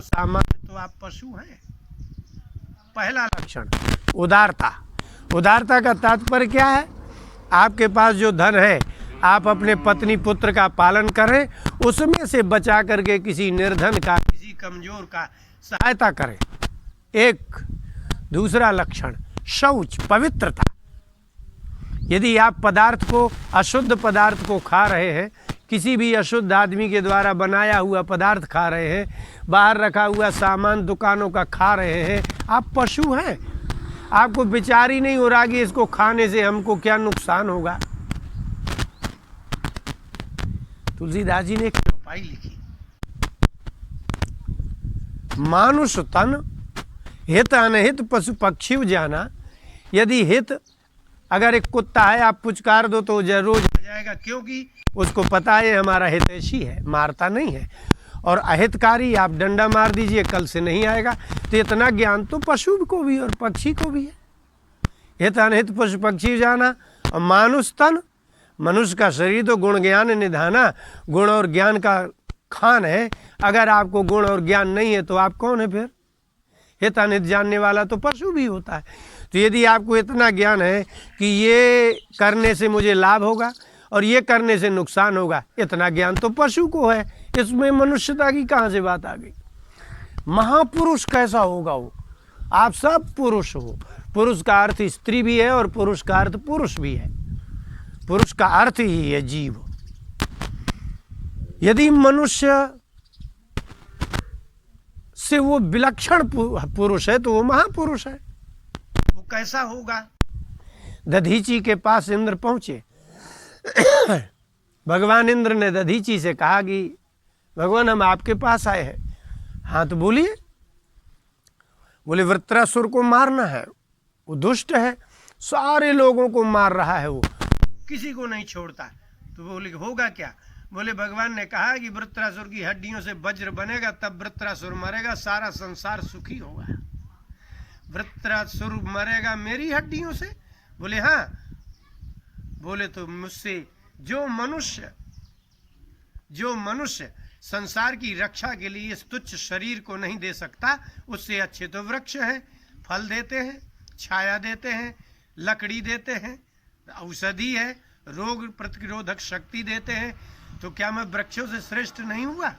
सामान्य तो आप पशु हैं। पहला लक्षण उदारता। उदारता का तात्पर्य क्या है? आपके पास जो धन है आप अपने पत्नी पुत्र का पालन करें, उसमें से बचा करके किसी निर्धन का, किसी कमजोर का सहायता करें। एक दूसरा लक्षण शौच, पवित्रता। यदि आप पदार्थ को, अशुद्ध पदार्थ को खा रहे हैं, किसी भी अशुद्ध आदमी के द्वारा बनाया हुआ पदार्थ खा रहे हैं, बाहर रखा हुआ सामान दुकानों का खा रहे हैं, आप पशु हैं। आपको विचार ही नहीं हो रहा कि इसको खाने से हमको क्या नुकसान होगा। तुलसीदास जी ने एक चौपाई लिखी, मानुष तन हित अनहित पशु पक्षी जाना। यदि हित, अगर एक कुत्ता है आप पुचकार दो तो जरूर आ जाएगा, क्योंकि उसको पता है हमारा हितैषी है, मारता नहीं है। और अहितकारी आप डंडा मार दीजिए, कल से नहीं आएगा। तो इतना ज्ञान तो पशु को भी और पक्षी को भी है। हित अनहित पशु पक्षी जाना। और मानुष तन, मनुष्य का शरीर तो गुण ज्ञान निधाना, गुण और ज्ञान का खान है। अगर आपको गुण और ज्ञान नहीं है तो आप कौन है फिर? हित अनहित जानने वाला तो पशु भी होता है। तो यदि आपको इतना ज्ञान है कि ये करने से मुझे लाभ होगा और ये करने से नुकसान होगा, इतना ज्ञान तो पशु को है। इसमें मनुष्यता की कहाँ से बात आ गई? महापुरुष कैसा होगा वो? आप सब पुरुष हो। पुरुष का अर्थ स्त्री भी है और पुरुष का अर्थ पुरुष भी है। पुरुष का अर्थ ही है जीव। यदि मनुष्य से वो विलक्षण पुरुष है तो वो महापुरुष है। वो कैसा होगा? दधीची के पास इंद्र पहुंचे। भगवान इंद्र ने दधीची से कहा कि भगवान हम आपके पास आए हैं। हाँ तो बोलिए। बोले वृत्रासुर को मारना है, वो दुष्ट है, सारे लोगों को मार रहा है, वो किसी को नहीं छोड़ता। तो बोले होगा क्या? बोले भगवान ने कहा कि वृत्रासुर की हड्डियों से वज्र बनेगा, तब वृत्रासुर मरेगा, सारा संसार सुखी होगा। वृत्रासुर मरेगा मेरी हड्डियों से? बोले हाँ। बोले तो मुझसे जो मनुष्य संसार की रक्षा के लिए इस तुच्छ शरीर को नहीं दे सकता, उससे अच्छे तो वृक्ष हैं, फल देते हैं, छाया देते हैं, लकड़ी देते हैं, औषधि है, रोग प्रतिरोधक शक्ति देते हैं। तो क्या मैं वृक्षों से श्रेष्ठ नहीं हुआ?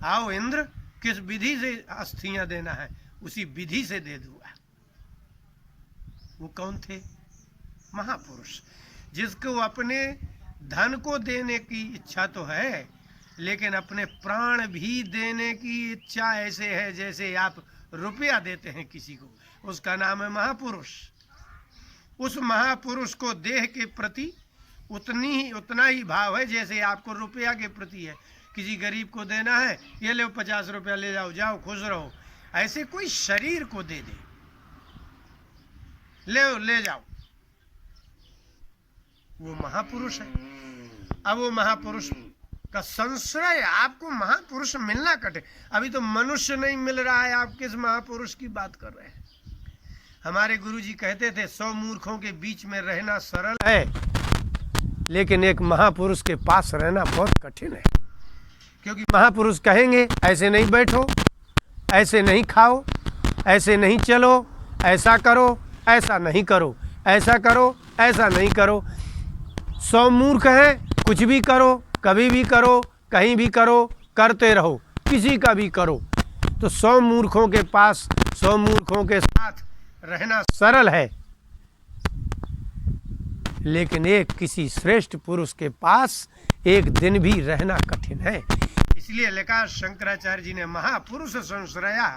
आओ इंद्र, किस विधि से अस्थियां देना है उसी विधि से दे दूंगा। वो कौन थे? महापुरुष, जिसको अपने धन को देने की इच्छा तो है, लेकिन अपने प्राण भी देने की इच्छा ऐसे है जैसे आप रुपया देते हैं किसी को। उसका नाम है महापुरुष। उस महापुरुष को देह के प्रति उतना ही भाव है जैसे आपको रुपया के प्रति है। किसी गरीब को देना है, ये लो 50 रुपया ले जाओ, जाओ खुश रहो। ऐसे कोई शरीर को दे दे, ले जाओ, वो महापुरुष है। अब वो महापुरुष का संश्रय, आपको महापुरुष मिलना कठिन। अभी तो मनुष्य नहीं मिल रहा है, आप किस महापुरुष की बात कर रहे हैं? हमारे गुरुजी कहते थे 100 मूर्खों के बीच में रहना सरल है, लेकिन एक महापुरुष के पास रहना बहुत कठिन है। क्योंकि महापुरुष कहेंगे ऐसे नहीं बैठो, ऐसे नहीं खाओ, ऐसे नहीं चलो, ऐसा करो, ऐसा नहीं करो, ऐसा करो, ऐसा नहीं करो। 100 मूर्ख हैं, कुछ भी करो, कभी भी करो, कहीं भी करो, करते रहो, किसी का भी करो। तो 100 मूर्खों के पास, 100 मूर्खों के साथ रहना सरल है, लेकिन एक किसी श्रेष्ठ पुरुष के पास एक दिन भी रहना कठिन है। इसलिए लिखा शंकराचार्य जी ने, महापुरुष संश्रया।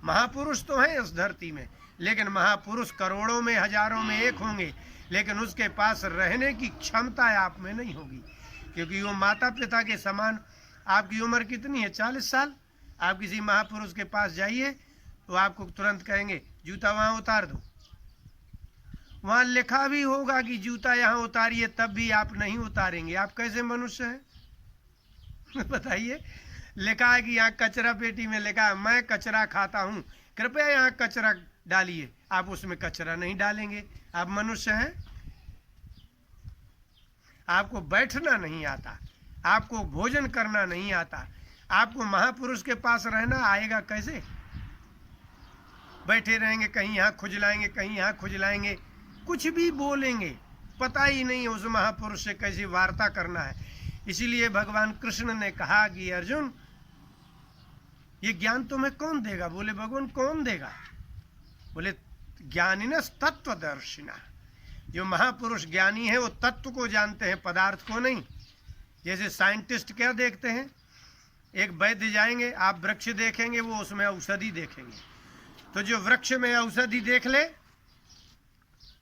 महापुरुष तो हैं इस धरती में, लेकिन महापुरुष करोड़ों में, हजारों में एक होंगे, लेकिन उसके पास रहने की क्षमता आप में नहीं होगी। क्योंकि वो माता पिता के समान। आपकी उम्र कितनी है? 40 साल। आप किसी महापुरुष के पास जाइए तो आपको तुरंत कहेंगे जूता वहाँ उतार दो। वहाँ लिखा भी होगा कि जूता यहाँ उतारिए, तब भी आप नहीं उतारेंगे। आप कैसे मनुष्य हैं? बताइए। लिखा है कि यहाँ कचरा पेटी में लिखा है मैं कचरा खाता हूँ, कृपया यहाँ कचरा डालिए। आप उसमें कचरा नहीं डालेंगे। आप मनुष्य हैं? आपको बैठना नहीं आता, आपको भोजन करना नहीं आता, आपको महापुरुष के पास रहना आएगा कैसे? बैठे रहेंगे, कहीं यहाँ खुजलाएंगे, कहीं यहाँ खुजलाएंगे, कुछ भी बोलेंगे, पता ही नहीं उस महापुरुष से कैसी वार्ता करना है। इसीलिए भगवान कृष्ण ने कहा कि अर्जुन, ये ज्ञान तुम्हें कौन देगा? बोले भगवान कौन देगा? बोले ज्ञानिनस् तत्वदर्शिना, जो महापुरुष ज्ञानी है वो तत्व को जानते हैं, पदार्थ को नहीं। जैसे साइंटिस्ट क्या देखते हैं, एक वैद्य जाएंगे, आप वृक्ष देखेंगे, वो उसमें औषधि देखेंगे। तो जो वृक्ष में औषधि देख ले,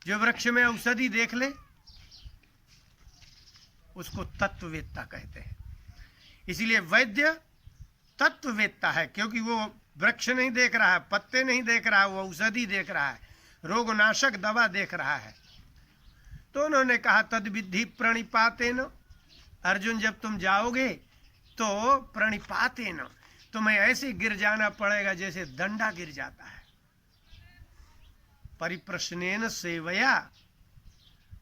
जो वृक्ष में औषधि देख ले, उसको तत्ववेत्ता कहते हैं। इसीलिए वैद्य तत्ववेत्ता है, क्योंकि वो वृक्ष नहीं देख रहा है, पत्ते नहीं देख रहा है, वो औषधि देख रहा है, रोगनाशक दवा देख रहा है। तो उन्होंने कहा तद विद्धि प्रणिपातेन, अर्जुन जब तुम जाओगे तो प्रणिपातेन, तुम्हें ऐसे गिर जाना पड़ेगा जैसे डंडा गिर जाता है। परिप्रश्नेन सेवया,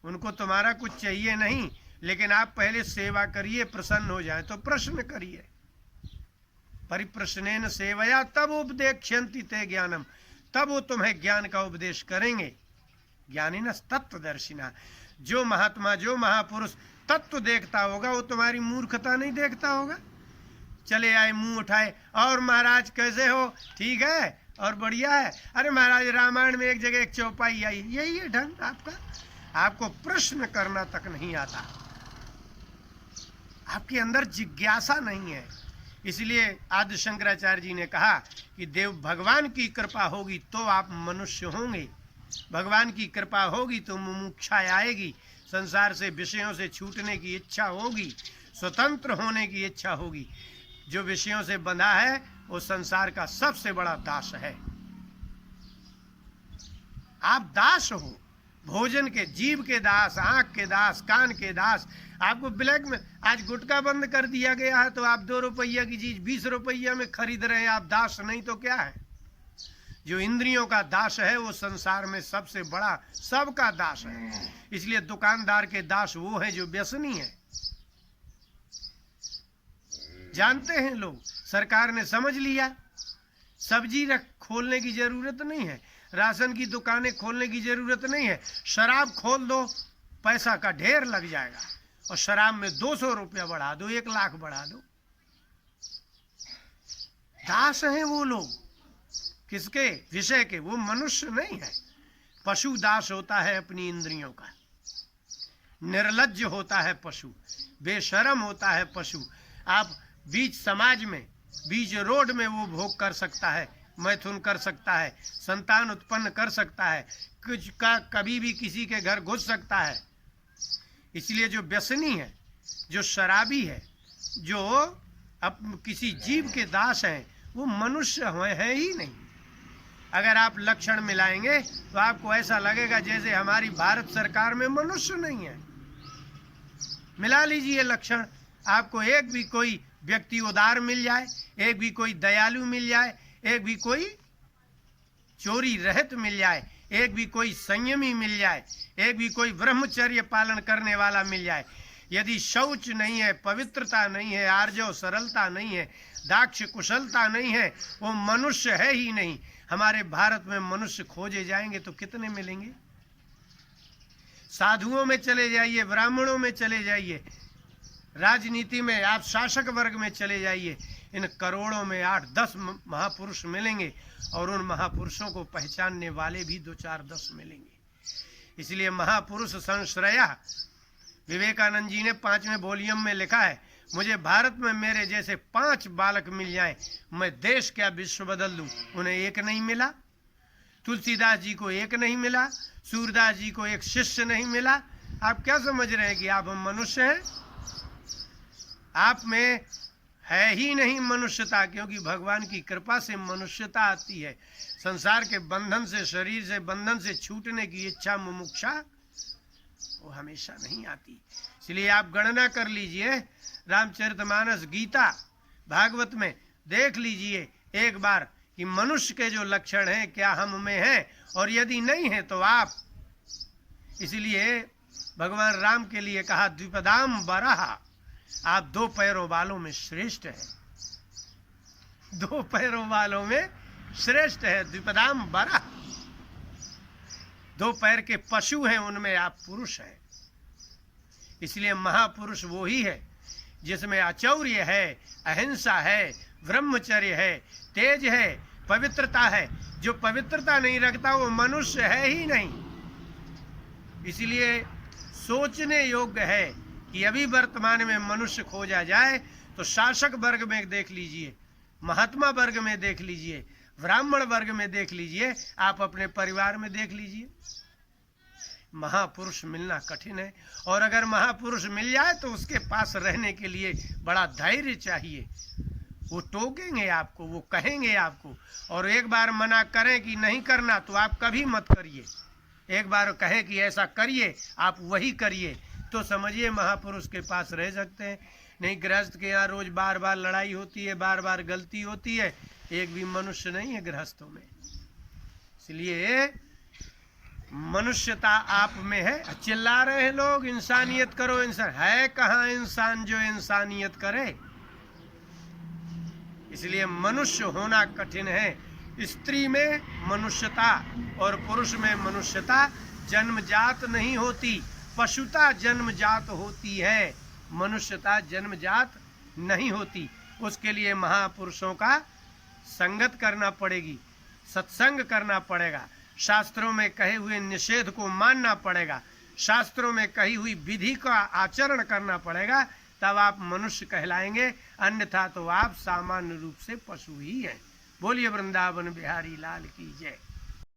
उनको तुम्हारा कुछ चाहिए नहीं, लेकिन आप पहले सेवा करिए, प्रसन्न हो जाए तो प्रश्न करिए। परिप्रश्नेन सेवया तब उपदेक्ष्यन्ति ते ज्ञानम, तब वो तुम्हें ज्ञान का उपदेश करेंगे। ज्ञानिनस् तत्वदर्शिना, जो महात्मा, जो महापुरुष तत्व देखता होगा वो तुम्हारी मूर्खता नहीं देखता होगा। चले आए, मुंह उठाए, और महाराज कैसे हो? ठीक है और बढ़िया है। अरे महाराज रामायण में एक जगह एक चौपाई आई, यही है ढंग आपका। आपको प्रश्न करना तक नहीं आता, आपके अंदर जिज्ञासा नहीं है। इसलिए आदि शंकराचार्य जी ने कहा कि देव भगवान की कृपा होगी तो आप मनुष्य होंगे, भगवान की कृपा होगी तो मुमुक्षा आएगी, संसार से विषयों से छूटने की इच्छा होगी, स्वतंत्र होने की इच्छा होगी। जो विषयों से बंधा है वो संसार का सबसे बड़ा दास है। आप दास हो, भोजन के, जीव के दास, आंख के दास, कान के दास। आपको ब्लैक में आज गुटखा बंद कर दिया गया है तो आप 2 रुपया की चीज 20 रुपया में खरीद रहे हैं, आप दास नहीं तो क्या है? जो इंद्रियों का दास है वो संसार में सबसे बड़ा सबका दास है। इसलिए दुकानदार के दास वो है जो व्यसनी है। जानते हैं लोग, सरकार ने समझ लिया, सब्जी खोलने की जरूरत नहीं है, राशन की दुकानें खोलने की जरूरत नहीं है, शराब खोल दो, पैसा का ढेर लग जाएगा, और शराब में 200 रुपया बढ़ा दो, 1 लाख बढ़ा दो। दास हैं वो लोग, किसके? विषय के। वो मनुष्य नहीं है। पशु दास होता है अपनी इंद्रियों का, निर्लज्ज होता है पशु, बेशरम होता है पशु। आप बीच समाज में, बीच रोड में वो भोग कर सकता है, मैथुन कर सकता है, संतान उत्पन्न कर सकता है, कुछ का कभी भी किसी के घर घुस सकता है। इसलिए जो व्यसनी है, जो शराबी है, जो अब किसी जीव के दास हैं, वो मनुष्य है ही नहीं। अगर आप लक्षण मिलाएंगे तो आपको ऐसा लगेगा जैसे हमारी भारत सरकार में मनुष्य नहीं है। मिला लीजिए लक्षण, आपको एक भी कोई व्यक्ति उदार मिल जाए, एक भी कोई दयालु मिल जाए, एक भी कोई चोरी रहित मिल जाए, एक भी कोई संयमी मिल जाए, एक भी कोई ब्रह्मचर्य पालन करने वाला मिल जाए। यदि शौच नहीं है, पवित्रता नहीं है, आर्जव सरलता नहीं है, दाक्ष कुशलता नहीं है, वो मनुष्य है ही नहीं। हमारे भारत में मनुष्य खोजे जाएंगे तो कितने मिलेंगे? साधुओं में चले जाइए, ब्राह्मणों में चले जाइए, राजनीति में आप शासक वर्ग में चले जाइए, इन करोड़ों में 8-10 महापुरुष मिलेंगे, और उन महापुरुषों को पहचानने वाले भी 2-4-10 मिलेंगे। इसलिए महापुरुष संश्रया, विवेकानंद जी ने 5वें वॉल्यूम में लिखा है, मुझे भारत में मेरे जैसे 5 बालक मिल जाएं, मैं देश क्या विश्व बदल दूं। उन्हें एक नहीं मिला, तुलसीदास जी को एक नहीं मिला, सूरदास जी को एक शिष्य नहीं मिला। आप क्या समझ रहे हैं कि आप मनुष्य हैं? आप में है ही नहीं मनुष्यता, क्योंकि भगवान की कृपा से मनुष्यता आती है। संसार के बंधन से, शरीर से बंधन से छूटने की इच्छा, मुमुक्षा, वो हमेशा नहीं आती। इसलिए आप गणना कर लीजिए, रामचरितमानस, गीता, भागवत में देख लीजिए एक बार कि मनुष्य के जो लक्षण हैं क्या हम में हैं, और यदि नहीं है तो आप। इसलिए भगवान राम के लिए कहा द्विपदाम बराह, आप 2 पैरों वालों में श्रेष्ठ हैं। दो पैरों वालों में श्रेष्ठ है, द्विपदाम बरा। दो पैर के पशु हैं, उनमें आप पुरुष हैं। इसलिए महापुरुष वो ही है जिसमें अचौर्य है, अहिंसा है, ब्रह्मचर्य है, तेज है, पवित्रता है। जो पवित्रता नहीं रखता वो मनुष्य है ही नहीं। इसलिए सोचने योग्य है कि अभी वर्तमान में मनुष्य खोजा जाए तो शासक वर्ग में देख लीजिए, महात्मा वर्ग में देख लीजिए, ब्राह्मण वर्ग में देख लीजिए, आप अपने परिवार में देख लीजिए। महापुरुष मिलना कठिन है, और अगर महापुरुष मिल जाए तो उसके पास रहने के लिए बड़ा धैर्य चाहिए। वो टोकेंगे आपको, वो कहेंगे आपको, और एक बार मना करें कि नहीं करना तो आप कभी मत करिए। एक बार कहें कि ऐसा करिए, आप वही करिए, तो समझिए महापुरुष के पास रह सकते हैं। नहीं, गृहस्थ के यहाँ रोज बार बार लड़ाई होती है, बार बार गलती होती है, एक भी मनुष्य नहीं है गृहस्थों में। इसलिए मनुष्यता आप में है। चिल्ला रहे हैं लोग इंसानियत करो, इंसान है कहाँ इंसान जो इंसानियत करे। इसलिए मनुष्य होना कठिन है। स्त्री में मनुष्यता और पुरुष में मनुष्यता जन्मजात नहीं होती, पशुता जन्मजात होती है, मनुष्यता जन्मजात नहीं होती। उसके लिए महापुरुषों का संगत करना पड़ेगी, सत्संग करना पड़ेगा, शास्त्रों में कहे हुए निषेध को मानना पड़ेगा, शास्त्रों में कही हुई विधि का आचरण करना पड़ेगा, तब आप मनुष्य कहलाएंगे। अन्यथा तो आप सामान्य रूप से पशु ही हैं। बोलिए वृंदावन बिहारी लाल की जय।